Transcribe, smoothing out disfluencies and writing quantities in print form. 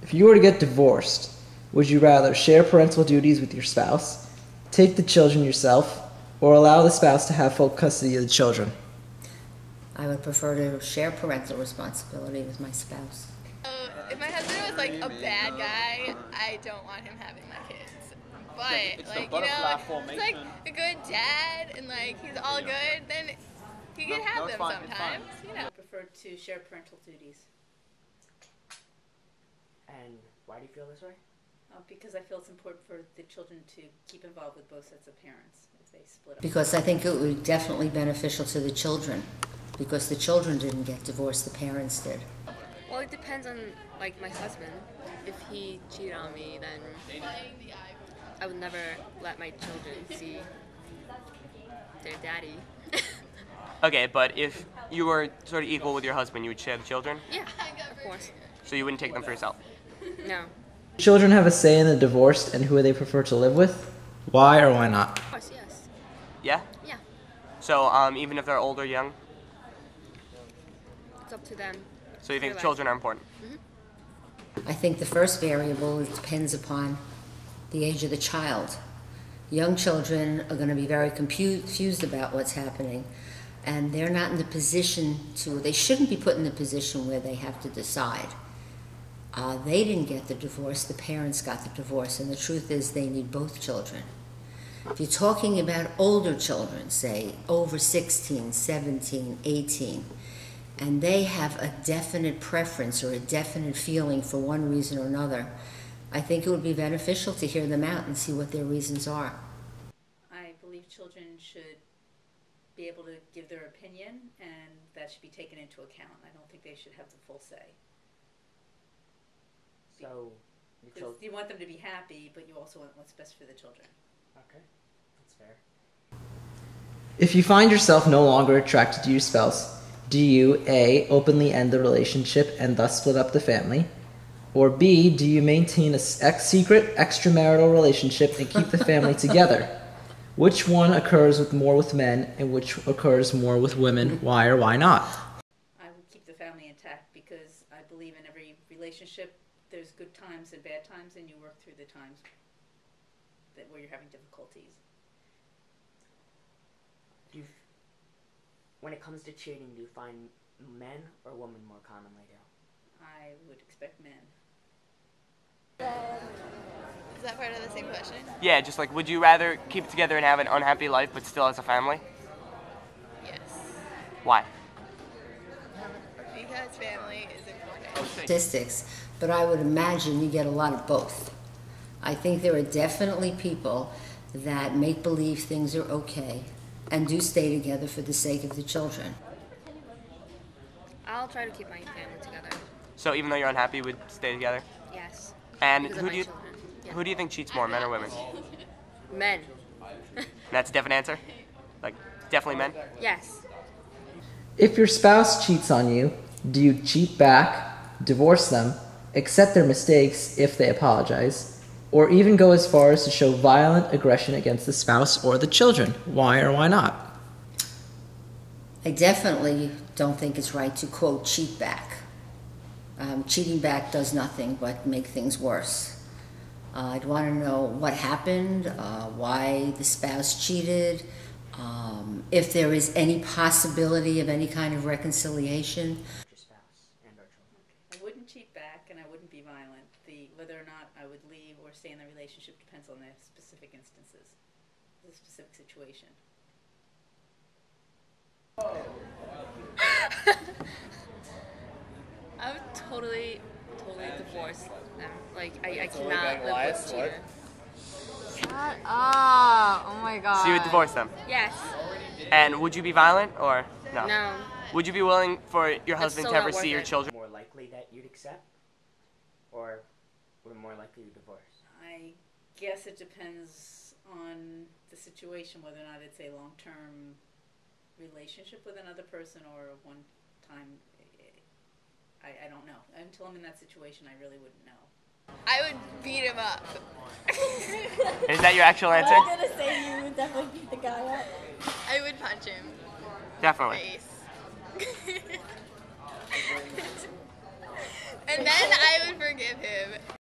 If you were to get divorced, would you rather share parental duties with your spouse, take the children yourself, or allow the spouse to have full custody of the children? I would prefer to share parental responsibility with my spouse. If my husband was like a bad guy, I don't want him having my kids. But like, you know, it's like a good dad and like he's all good, then he can have them sometimes, you know. I prefer to share parental duties. And why do you feel this way? Because I feel it's important for the children to keep involved with both sets of parents if they split up. Because I think it would be definitely beneficial to the children. Because the children didn't get divorced, the parents did. Well, it depends on, like, my husband. If he cheated on me, then I would never let my children see their daddy. Okay, but if you were sort of equal with your husband, you would share the children? Yeah, of course. So you wouldn't take them for yourself? No. Children have a say in the divorce and who they prefer to live with? Why or why not? Of course, yes. Yeah? Yeah. So even if they're old or young? It's up to them. So you think children are important? I think the first variable depends upon the age of the child. Young children are going to be very confused about what's happening, and they're not in the position to, they shouldn't be put in the position where they have to decide. They didn't get the divorce, the parents got the divorce, and the truth is they need both children. If you're talking about older children, say over 16, 17, 18, and they have a definite preference or a definite feeling for one reason or another, I think it would be beneficial to hear them out and see what their reasons are. I believe children should be able to give their opinion, and that should be taken into account. I don't think they should have the full say. So, you want them to be happy, but you also want what's best for the children. Okay, that's fair. If you find yourself no longer attracted to your spouse, do you A, openly end the relationship and thus split up the family? Or B, do you maintain a secret extramarital relationship and keep the family together? Which one occurs more with men and which occurs more with women? Why or why not? I would keep the family intact because I believe in every relationship there's good times and bad times, and you work through the times where you're having difficulties. When it comes to cheating, do you find men or women more commonly do? I would expect men. Is that part of the same question? Yeah, just like, would you rather keep it together and have an unhappy life but still as a family? Yes. Why? Because family is important. Statistics, but I would imagine you get a lot of both. I think there are definitely people that make believe things are okay and do stay together for the sake of the children. I'll try to keep my family together. So even though you're unhappy, you would stay together? Yes. And Because of who my do you children. Yeah. who do you think cheats more, men or women? Men. That's a definite answer? Like, definitely men? Yes. If your spouse cheats on you, do you cheat back, divorce them, accept their mistakes if they apologize, or even go as far as to show violent aggression against the spouse or the children? Why or why not? I definitely don't think it's right to, quote, cheat back. Cheating back does nothing but make things worse. I'd want to know what happened, why the spouse cheated, if there is any possibility of any kind of reconciliation. Your spouse and our children. I wouldn't cheat back, and I wouldn't be violent. Whether or not I would leave or stay in the relationship depends on the specific instances, the specific situation. I would totally divorce them. Like, I cannot live with cheater. Shut up! Oh my god. So you would divorce them? Yes. And would you be violent or no? No. Would you be willing for your husband so to ever not see your worth it. children? More likely that you'd accept? Or we're more likely to divorce? I guess it depends on the situation, whether or not it's a long-term relationship with another person or a one-time. I don't know. Until I'm in that situation, I really wouldn't know. I would beat him up. Is that your actual answer? I was gonna say you would definitely beat the guy up. I would punch him. Definitely. Face. And then I would forgive him.